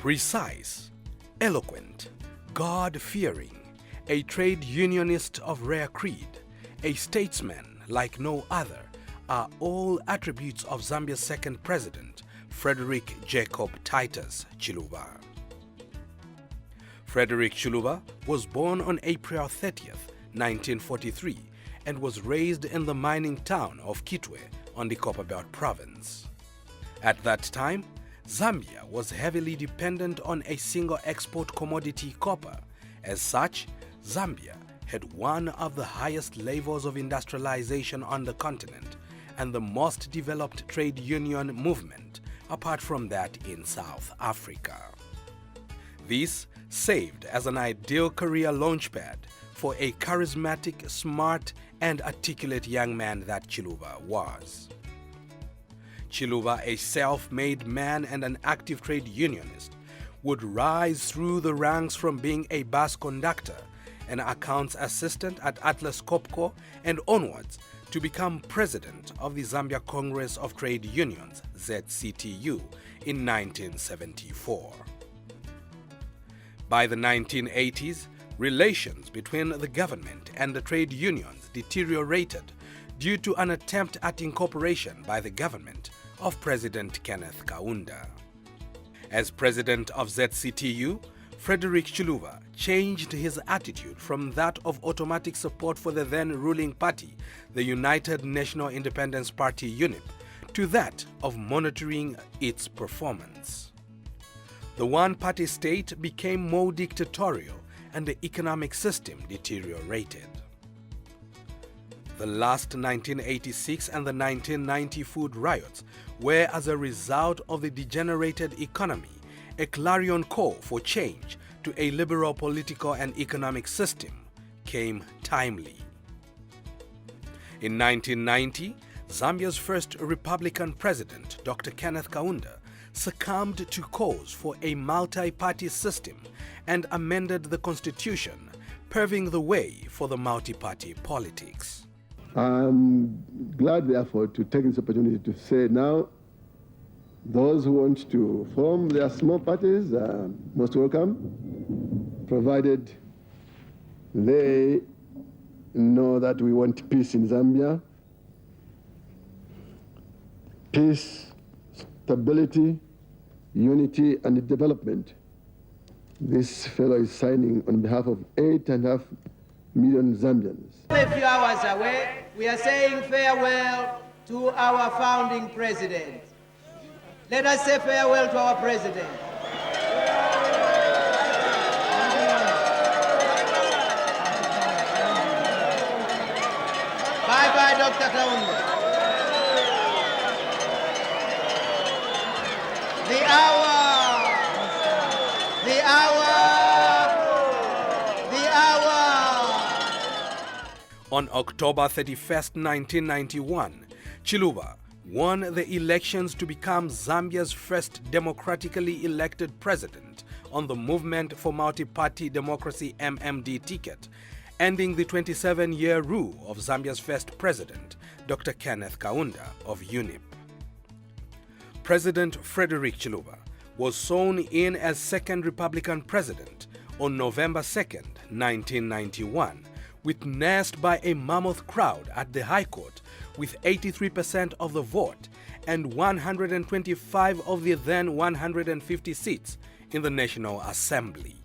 Precise, eloquent, God-fearing, a trade unionist of rare creed, a statesman like no other, are all attributes of Zambia's second president, Frederick Jacob Titus Chiluba. Frederick Chiluba was born on April 30th, 1943, and was raised in the mining town of Kitwe on the Copperbelt province. At that time, Zambia was heavily dependent on a single export commodity, copper. As such, Zambia had one of the highest levels of industrialization on the continent and the most developed trade union movement, apart from that in South Africa. This served as an ideal career launchpad for a charismatic, smart, and articulate young man that Chiluba was. Chiluba, a self-made man and an active trade unionist, would rise through the ranks from being a bus conductor, an accounts assistant at Atlas Copco, and onwards to become president of the Zambia Congress of Trade Unions, ZCTU, in 1974. By the 1980s, relations between the government and the trade unions deteriorated due to an attempt at incorporation by the government of President Kenneth Kaunda. As president of ZCTU, Frederick Chiluba changed his attitude from that of automatic support for the then ruling party, the United National Independence Party UNIP, to that of monitoring its performance. The one-party state became more dictatorial and the economic system deteriorated. The last 1986 and the 1990 food riots were, as a result of the degenerated economy, a clarion call for change to a liberal political and economic system came timely. In 1990, Zambia's first Republican president, Dr. Kenneth Kaunda, succumbed to calls for a multi-party system and amended the constitution, paving the way for the multi-party politics. I'm glad, therefore, to take this opportunity to say now, those who want to form their small parties are most welcome, provided they know that we want peace in Zambia. Peace, stability, unity, and development. This fellow is signing on behalf of 8.5 million Zambians. A few hours away, we are saying farewell to our founding president. Let us say farewell to our president. Bye-bye, Dr. Kaunda. The hour. On October 31st, 1991, Chiluba won the elections to become Zambia's first democratically elected president on the Movement for Multi-Party Democracy (MMD) ticket, ending the 27-year rule of Zambia's first president, Dr. Kenneth Kaunda of UNIP. President Frederick Chiluba was sworn in as second Republican president on November 2nd, 1991, witnessed by a mammoth crowd at the High Court with 83% of the vote and 125 of the then 150 seats in the National Assembly.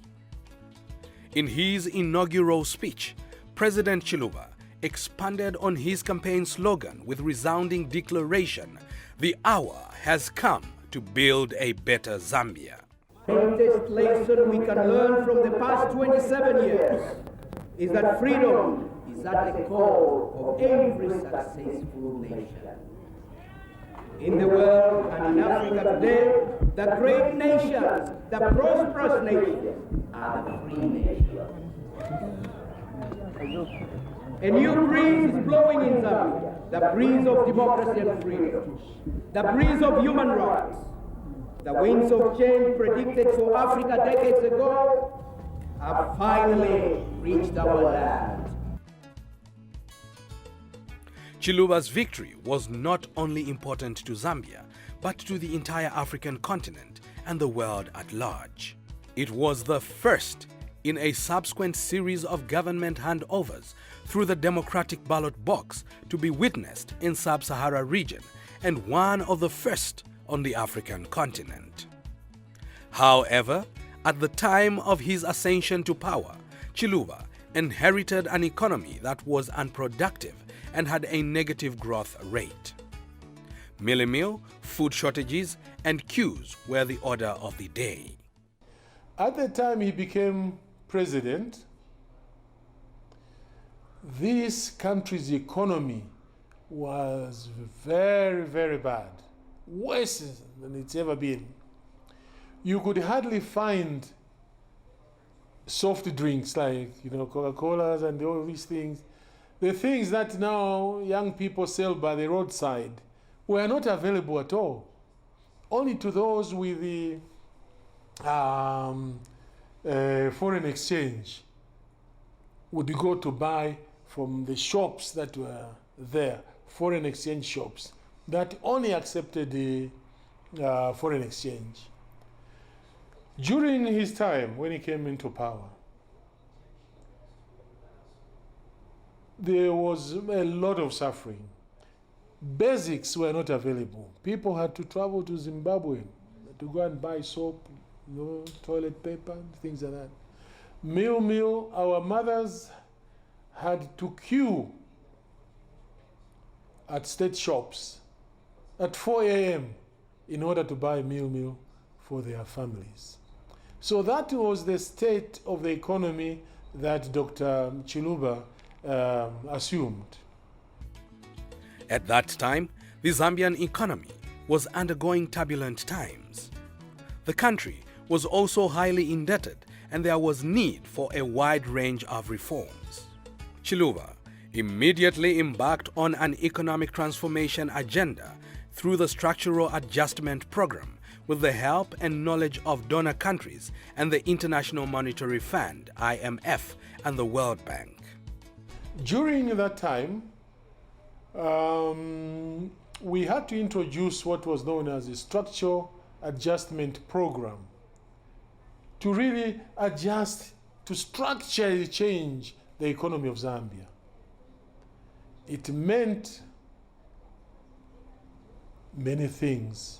In his inaugural speech, President Chiluba expanded on his campaign slogan with resounding declaration, "The hour has come to build a better Zambia." The greatest lesson we can learn from the past 27 years is that freedom is at the core of every successful nation. In the world and in Africa today, the great nations, the prosperous nations, are the free nations. A new breeze is blowing in Zambia, the breeze of democracy and freedom, the breeze of human rights. The winds of change predicted for Africa decades ago have finally reached our land. Chiluba's victory was not only important to Zambia, but to the entire African continent and the world at large. It was the first in a subsequent series of government handovers through the democratic ballot box to be witnessed in Sub-Sahara region and one of the first on the African continent. However, at the time of his ascension to power, Chiluba inherited an economy that was unproductive and had a negative growth rate. Mealie, food shortages, and queues were the order of the day. At the time he became president, this country's economy was very, very bad, worse than it's ever been. You could hardly find soft drinks like, Coca-Colas and all these things. The things that now young people sell by the roadside were not available at all. Only to those with the foreign exchange would go to buy from the shops that were there, foreign exchange shops, that only accepted the foreign exchange. During his time, when he came into power, there was a lot of suffering. Basics were not available. People had to travel to Zimbabwe to go and buy soap, toilet paper, things like that. Meal, our mothers had to queue at state shops at 4 a.m. in order to buy meal for their families. So that was the state of the economy that Dr. Chiluba assumed. At that time, the Zambian economy was undergoing turbulent times. The country was also highly indebted, and there was need for a wide range of reforms. Chiluba immediately embarked on an economic transformation agenda through the Structural Adjustment Program with the help and knowledge of donor countries and the International Monetary Fund, IMF, and the World Bank. During that time, we had to introduce what was known as a Structural Adjustment Program to really adjust, to structurally change the economy of Zambia. It meant many things.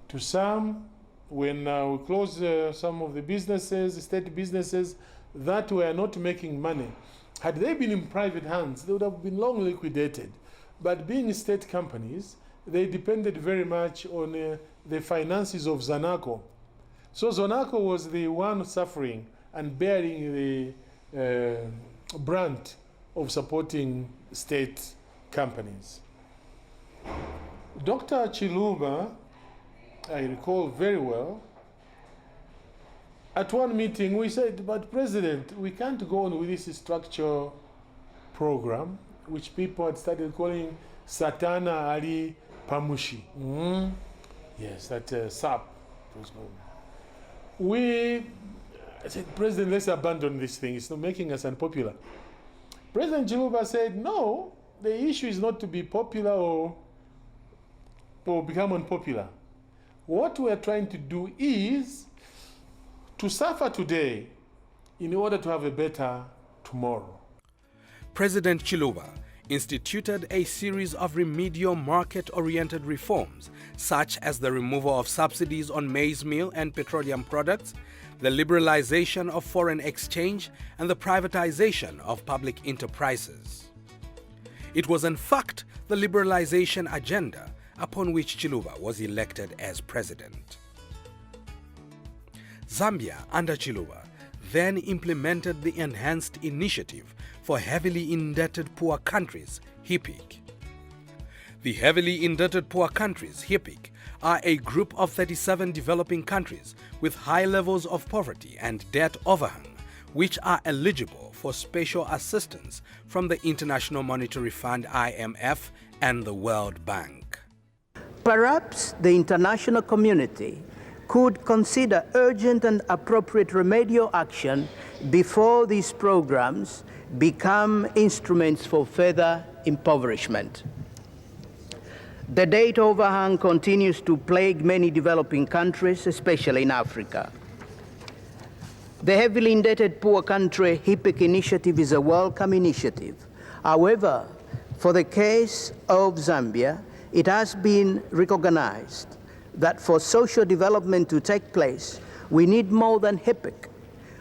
To some, when we closed some of the businesses, state businesses that were not making money, had they been in private hands, they would have been long liquidated. But being state companies, they depended very much on the finances of Zanaco. So Zanaco was the one suffering and bearing the brunt of supporting state companies. Dr. Chiluba, I recall very well, at one meeting we said, but President, we can't go on with this structure program, which people had started calling Satana Ali Pamushi. Yes, that SAP was called. I said, President, let's abandon this thing. It's not making us unpopular. President Chiluba said, no, the issue is not to be popular or become unpopular. What we are trying to do is to suffer today in order to have a better tomorrow. President Chiluba instituted a series of remedial market-oriented reforms, such as the removal of subsidies on maize meal and petroleum products, the liberalization of foreign exchange, and the privatization of public enterprises. It was in fact the liberalization agenda upon which Chiluba was elected as president. Zambia, under Chiluba, then implemented the Enhanced Initiative for Heavily Indebted Poor Countries, HIPIC. The Heavily Indebted Poor Countries, HIPIC, are a group of 37 developing countries with high levels of poverty and debt overhang, which are eligible for special assistance from the International Monetary Fund, IMF, and the World Bank. Perhaps the international community could consider urgent and appropriate remedial action before these programs become instruments for further impoverishment. The debt overhang continues to plague many developing countries, especially in Africa. The heavily indebted poor country HIPC initiative is a welcome initiative. However, for the case of Zambia, it has been recognized that for social development to take place, we need more than HIPC.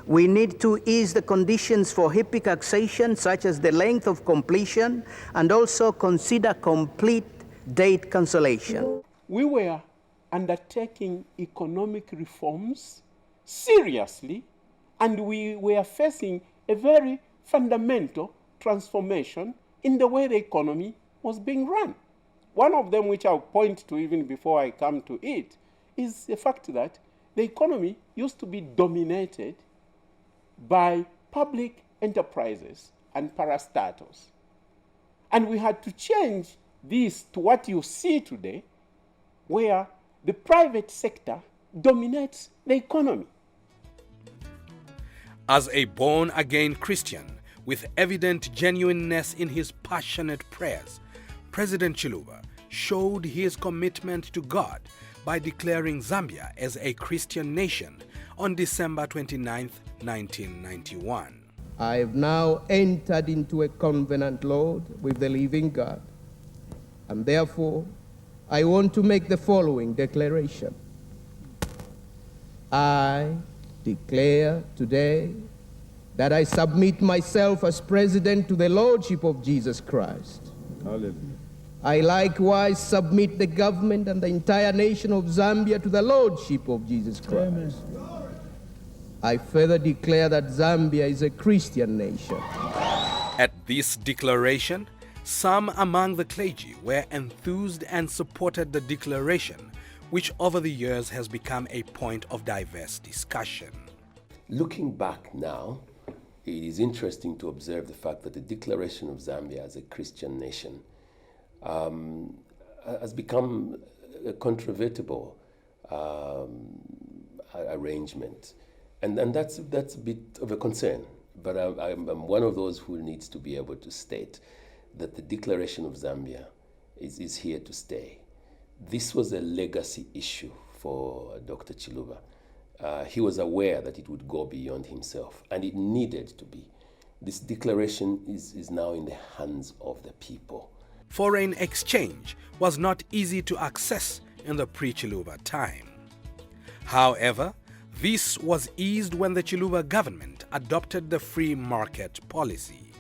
We need to ease the conditions for HIPC accession, such as the length of completion, and also consider complete debt cancellation. We were undertaking economic reforms seriously, and we were facing a very fundamental transformation in the way the economy was being run. One of them, which I'll point to even before I come to it, is the fact that the economy used to be dominated by public enterprises and parastatals. And we had to change this to what you see today, where the private sector dominates the economy. As a born-again Christian with evident genuineness in his passionate prayers, President Chiluba showed his commitment to God by declaring Zambia as a Christian nation on December 29, 1991. I have now entered into a covenant, Lord, with the living God, and therefore I want to make the following declaration. I declare today that I submit myself as president to the Lordship of Jesus Christ. Hallelujah. I likewise submit the government and the entire nation of Zambia to the Lordship of Jesus Christ. Amen. I further declare that Zambia is a Christian nation. At this declaration, some among the clergy were enthused and supported the declaration, which over the years has become a point of diverse discussion. Looking back now, it is interesting to observe the fact that the declaration of Zambia as a Christian nation has become a controvertible arrangement. And that's a bit of a concern. But I'm one of those who needs to be able to state that the declaration of Zambia is here to stay. This was a legacy issue for Dr. Chiluba. He was aware that it would go beyond himself, and it needed to be. This declaration is now in the hands of the people. Foreign exchange was not easy to access in the pre-Chiluba time. However, this was eased when the Chiluba government adopted the free market policy.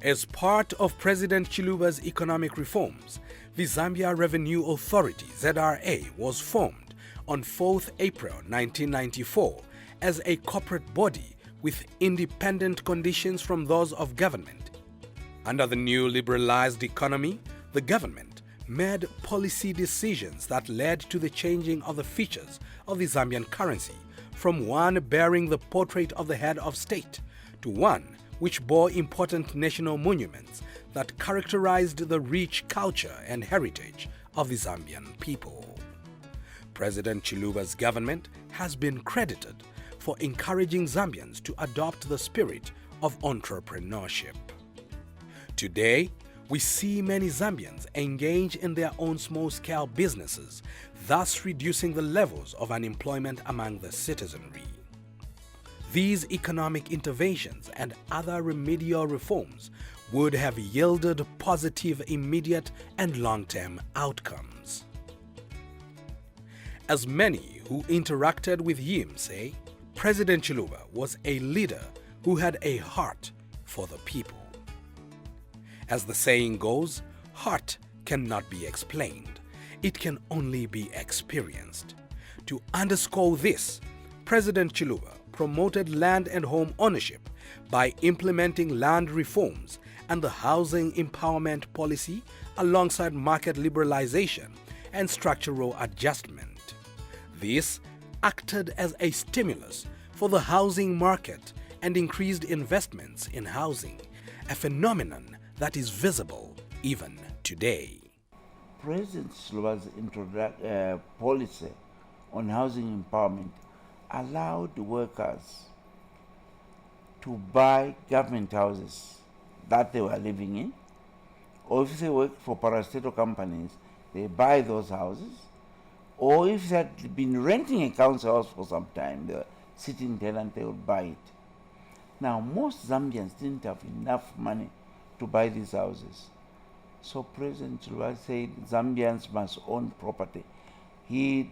As part of President Chiluba's economic reforms, the Zambia Revenue Authority, ZRA, was formed on 4th April 1994 as a corporate body with independent conditions from those of government. Under the new liberalized economy, the government made policy decisions that led to the changing of the features of the Zambian currency from one bearing the portrait of the head of state to one which bore important national monuments that characterized the rich culture and heritage of the Zambian people. President Chiluba's government has been credited for encouraging Zambians to adopt the spirit of entrepreneurship. Today, we see many Zambians engage in their own small-scale businesses, thus reducing the levels of unemployment among the citizenry. These economic interventions and other remedial reforms would have yielded positive immediate and long-term outcomes. As many who interacted with him say, President Chiluba was a leader who had a heart for the people. As the saying goes, heart cannot be explained. It can only be experienced. To underscore this, President Chiluba promoted land and home ownership by implementing land reforms and the housing empowerment policy alongside market liberalization and structural adjustment. This acted as a stimulus for the housing market and increased investments in housing, a phenomenon that is visible even today. President Chiluba's policy on housing empowerment allowed workers to buy government houses that they were living in or if they work for parastatal companies, they buy those houses, or if they had been renting a council house for some time, the sitting tenant, they would buy it. Now, most Zambians didn't have enough money to buy these houses. So President Chiluba said Zambians must own property. He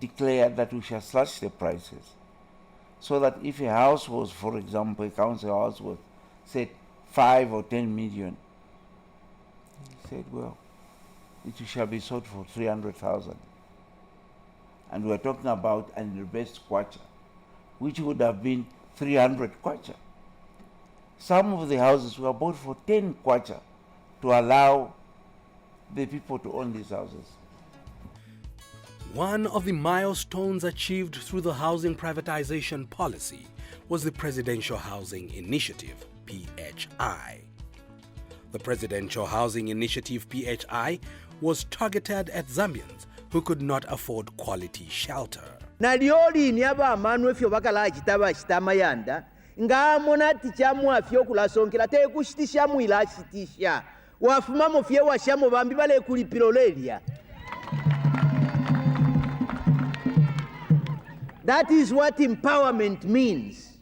declared that we shall slash the prices, so that if a house was, for example, a council house was, say, 5 or 10 million, he said, well, it shall be sold for 300,000. And we're talking about an invest kwacha, which would have been 300 kwacha. Some of the houses were bought for 10 kwacha to allow the people to own these houses. One of the milestones achieved through the housing privatization policy was the Presidential Housing Initiative, PHI. The Presidential Housing Initiative, PHI, was targeted at Zambians who could not afford quality shelter. Nalioli nyaba manwe fyo bakala chitaba chitama yanda ngamona tichamu afyo kulasonkela te kushitisha mwila shitisha wafuma mufye washamo bambi bale kulipirolelia. That is what empowerment means.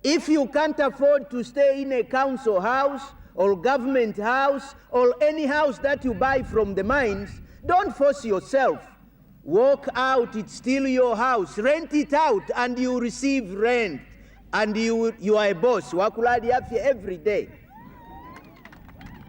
If you can't afford to stay in a council house or government house or any house that you buy from the mines, don't force yourself. Walk out, it's still your house. Rent it out and you receive rent. And you are a boss. Wakuladi afya every day.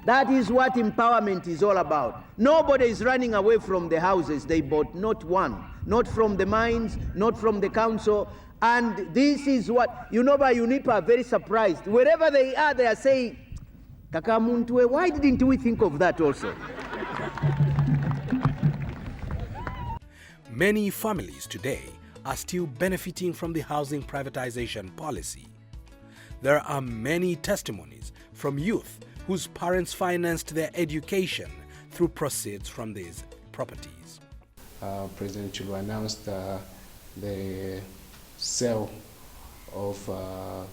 That is what empowerment is all about. Nobody is running away from the houses they bought, not one. Not from the mines, not from the council. And this is what, you know, by UNIPA are very surprised. Wherever they are saying, Kaka Muntwe, why didn't we think of that also? Many families today are still benefiting from the housing privatization policy. There are many testimonies from youth whose parents financed their education through proceeds from these properties. President Chiluba announced the sale of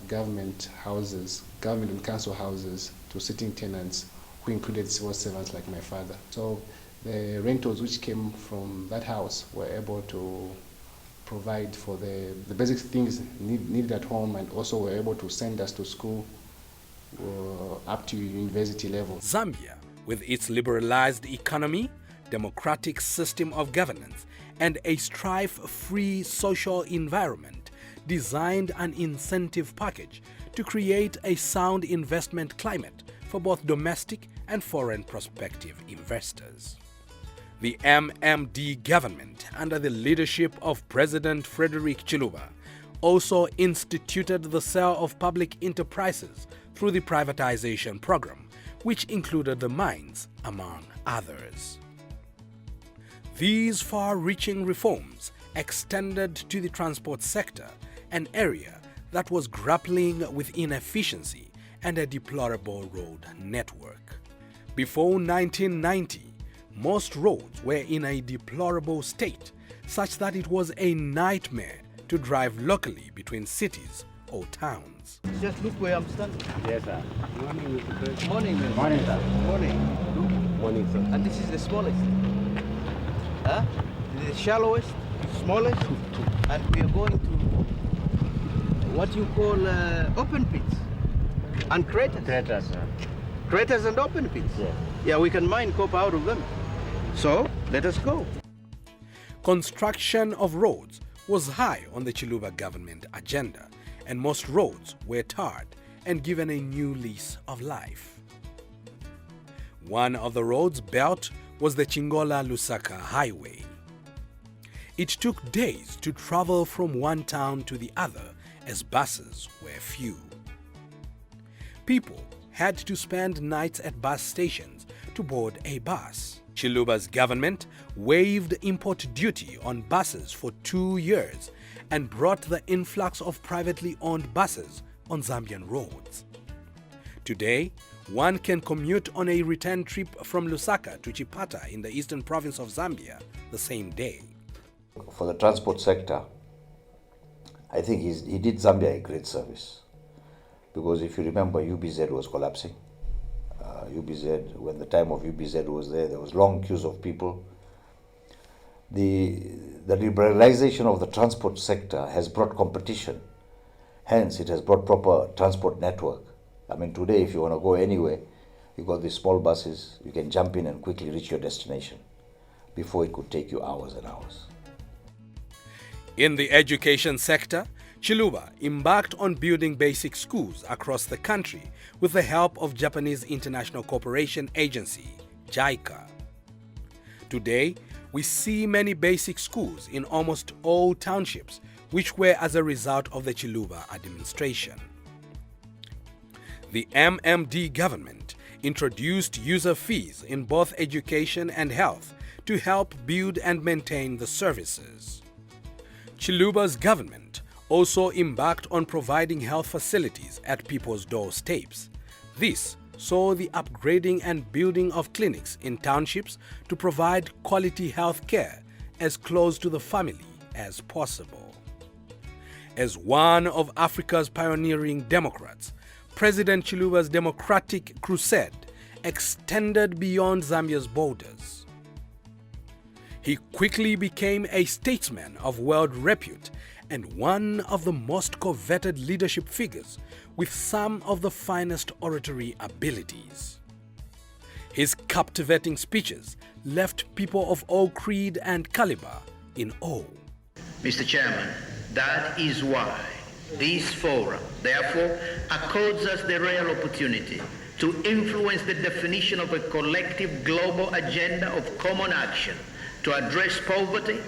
government houses, government and council houses, to sitting tenants who included civil servants like my father. So the rentals which came from that house were able to provide for the basic things needed at home, and also were able to send us to school up to university level. Zambia, with its liberalized economy, democratic system of governance, and a strife-free social environment, designed an incentive package to create a sound investment climate for both domestic and foreign prospective investors. The MMD government, under the leadership of President Frederick Chiluba, also instituted the sale of public enterprises through the privatization program, which included the mines, among others. These far-reaching reforms extended to the transport sector, an area that was grappling with inefficiency and a deplorable road network. Before 1990, most roads were in a deplorable state, such that it was a nightmare to drive locally between cities or towns. Just look where I'm standing. Yes, sir. Morning, Mr. President. Morning, Mr. Morning, sir. Morning. Morning, sir. And this is the smallest. Huh? The shallowest, smallest, and we are going to what you call open pits and craters. Craters, sir. Craters and open pits. Yes. Yeah, we can mine copper out of them. So let us go. Construction of roads was high on the Chiluba government agenda, and most roads were tarred and given a new lease of life. One of the roads built was the Chingola-Lusaka Highway. It took days to travel from one town to the other, as buses were few. People had to spend nights at bus stations to board a bus. Chiluba's government waived import duty on buses for 2 years and brought the influx of privately owned buses on Zambian roads. Today, one can commute on a return trip from Lusaka to Chipata in the eastern province of Zambia the same day. For the transport sector, I think he did Zambia a great service, because if you remember, UBZ was collapsing. UBZ. When the time of UBZ was there was long queues of people. The liberalization of the transport sector has brought competition. Hence, it has brought proper transport network. I mean, today, if you want to go anywhere, you got these small buses, you can jump in and quickly reach your destination. Before, it could take you hours and hours. In the education sector, Chiluba embarked on building basic schools across the country with the help of Japanese International Cooperation Agency, JICA. Today, we see many basic schools in almost all townships, which were as a result of the Chiluba administration. The MMD government introduced user fees in both education and health to help build and maintain the services. Chiluba's government also embarked on providing health facilities at people's doorsteps. This saw the upgrading and building of clinics in townships to provide quality health care as close to the family as possible. As one of Africa's pioneering democrats, President Chiluba's democratic crusade extended beyond Zambia's borders. He quickly became a statesman of world repute and one of the most coveted leadership figures with some of the finest oratory abilities. His captivating speeches left people of all creed and caliber in awe. Mr. Chairman, that is why this forum, therefore, accords us the rare opportunity to influence the definition of a collective global agenda of common action to address poverty,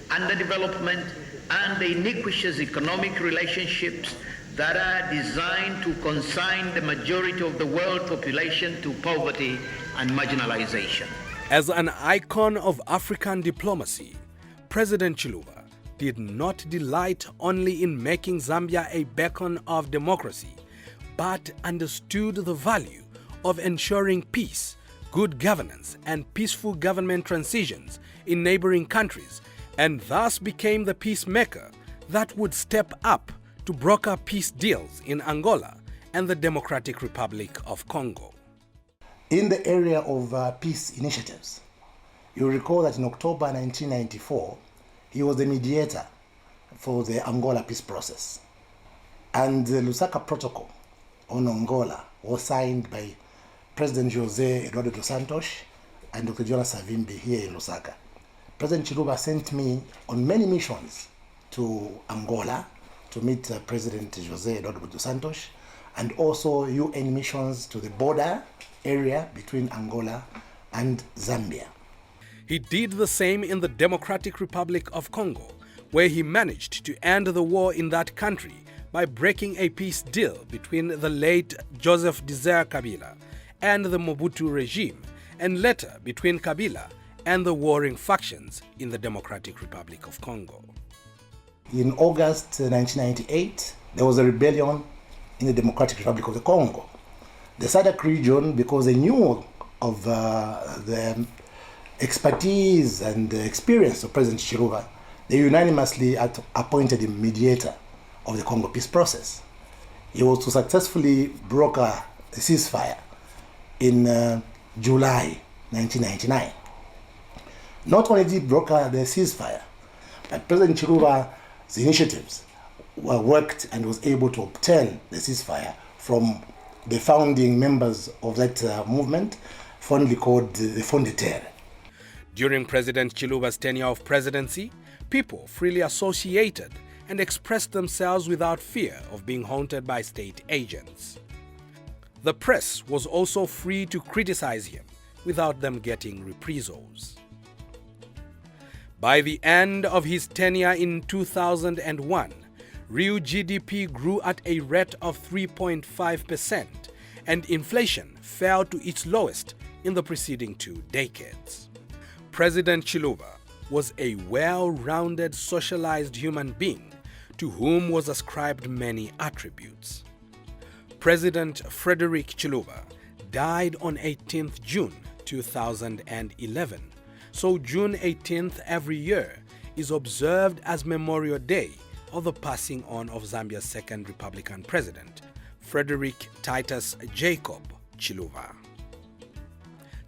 underdevelopment, and the iniquitous economic relationships that are designed to consign the majority of the world population to poverty and marginalization. As an icon of African diplomacy, President Chiluba did not delight only in making Zambia a beacon of democracy, but understood the value of ensuring peace, good governance, and peaceful government transitions in neighboring countries, and thus became the peacemaker that would step up to broker peace deals in Angola and the Democratic Republic of Congo. In the area of peace initiatives, you recall that in October 1994, he was the mediator for the Angola peace process. And the Lusaka Protocol on Angola was signed by President José Eduardo dos Santos and Dr. Jonas Savimbi here in Lusaka. President Chiluba sent me on many missions to Angola to meet President José Eduardo dos Santos, and also UN missions to the border area between Angola and Zambia. He did the same in the Democratic Republic of Congo, where he managed to end the war in that country by breaking a peace deal between the late Joseph Désert Kabila and the Mobutu regime, and later between Kabila and the warring factions in the Democratic Republic of Congo. In August 1998, there was a rebellion in the Democratic Republic of the Congo. The SADC region, because they knew of the expertise and the experience of President Chiluba, they unanimously appointed him mediator of the Congo peace process. He was to successfully broker a ceasefire in July 1999. Not only did he broker the ceasefire, but President Chiluba's initiatives were worked and was able to obtain the ceasefire from the founding members of that movement, fondly called the Fondateur. During President Chiluba's tenure of presidency, people freely associated and expressed themselves without fear of being haunted by state agents. The press was also free to criticize him without them getting reprisals. By the end of his tenure in 2001, real GDP grew at a rate of 3.5%, and inflation fell to its lowest in the preceding 2 decades. President Chiluba was a well-rounded, socialized human being to whom was ascribed many attributes. President Frederick Chiluba died on 18th June 2011, so June 18th every year is observed as Memorial Day of the passing on of Zambia's second Republican president, Frederick Titus Jacob Chiluba.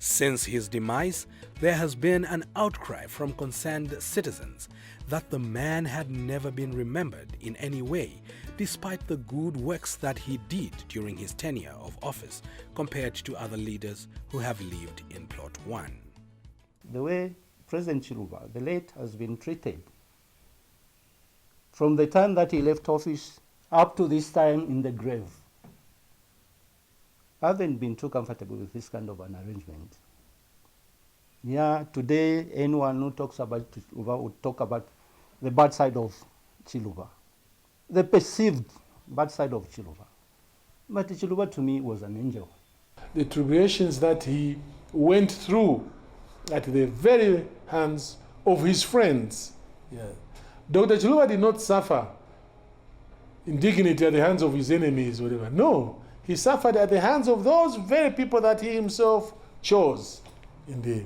Since his demise, there has been an outcry from concerned citizens that the man had never been remembered in any way, despite the good works that he did during his tenure of office compared to other leaders who have lived in Plot 1. The way President Chiluba, the late, has been treated from the time that he left office up to this time in the grave, I haven't been too comfortable with this kind of an arrangement. Yeah, today anyone who talks about Chiluba would talk about the bad side of Chiluba, the perceived bad side of Chiluba. But Chiluba to me was an angel. The tribulations that he went through at the very hands of his friends. Yeah. Dr. Chiluba did not suffer indignity at the hands of his enemies, whatever. No, he suffered at the hands of those very people that he himself chose, indeed.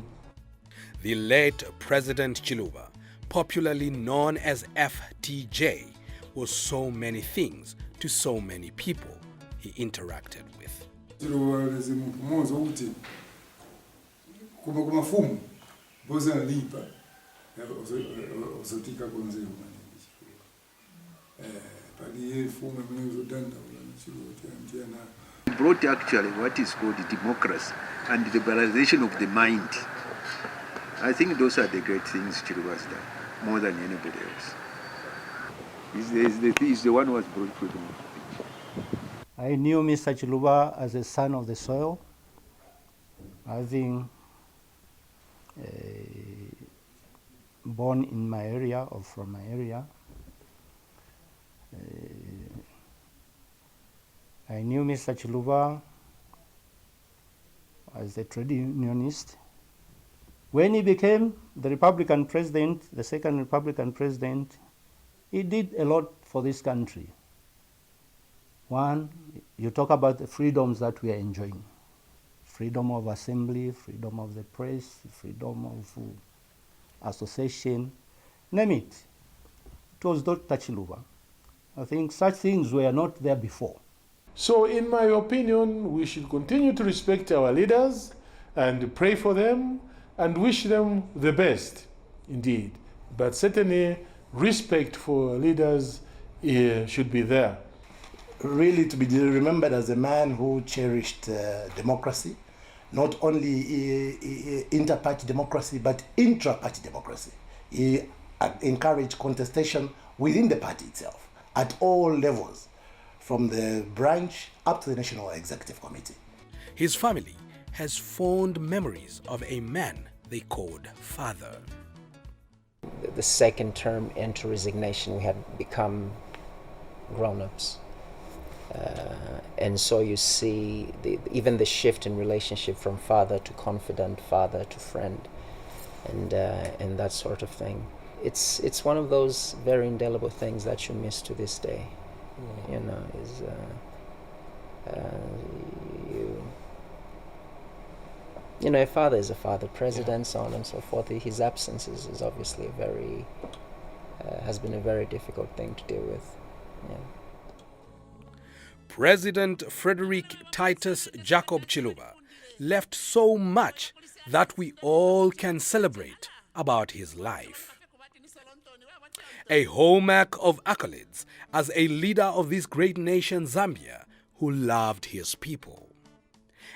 The late President Chiluba, popularly known as FTJ, was so many things to so many people he interacted with. He brought actually what is called democracy and liberalization of the mind. I think those are the great things Chiluba has done, more than anybody else. He's the one who has brought freedom. I knew Mr. Chiluba as a son of the soil, having born in my area or from my area. I knew Mr. Chiluba as a trade unionist. When he became the Republican president, the second Republican president, he did a lot for this country. One, you talk about the freedoms that we are enjoying. Freedom of assembly, freedom of the press, freedom of association, name it. It was Dr. Chiluba. I think such things were not there before. So in my opinion, we should continue to respect our leaders and pray for them and wish them the best, indeed. But certainly respect for leaders should be there. Really to be remembered as a man who cherished democracy, not only inter-party democracy, but intra-party democracy. He encouraged contestation within the party itself, at all levels, from the branch up to the National Executive Committee. His family has fond memories of a man they called father. The second term into resignation, we had become grown-ups. And so you see even the shift in relationship from father to confidant, father to friend, and that sort of thing. It's one of those very indelible things that you miss to this day. You know, is you know, a father is a father, president, so on and so forth. His absence is obviously a very has been a very difficult thing to deal with. Yeah. President Frederick Titus Jacob Chiluba left so much that we all can celebrate about his life. A hallmark of accolades as a leader of this great nation, Zambia, who loved his people.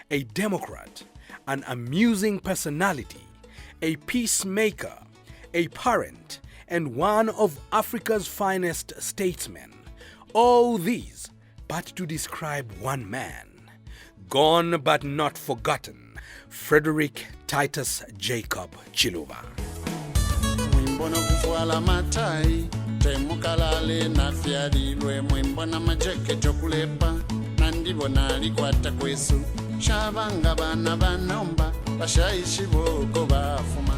A democrat, an amusing personality, a peacemaker, a parent, and one of Africa's finest statesmen. All these but to describe one man, gone but not forgotten, Frederick Titus Jacob Chiluba. Mwimbona kufuala matai, temukalale na fiadilwe, mwimbona majeke chokulepa, nandibona likwata kwesu, shabanga bana banomba, bashaishi boko bafuma.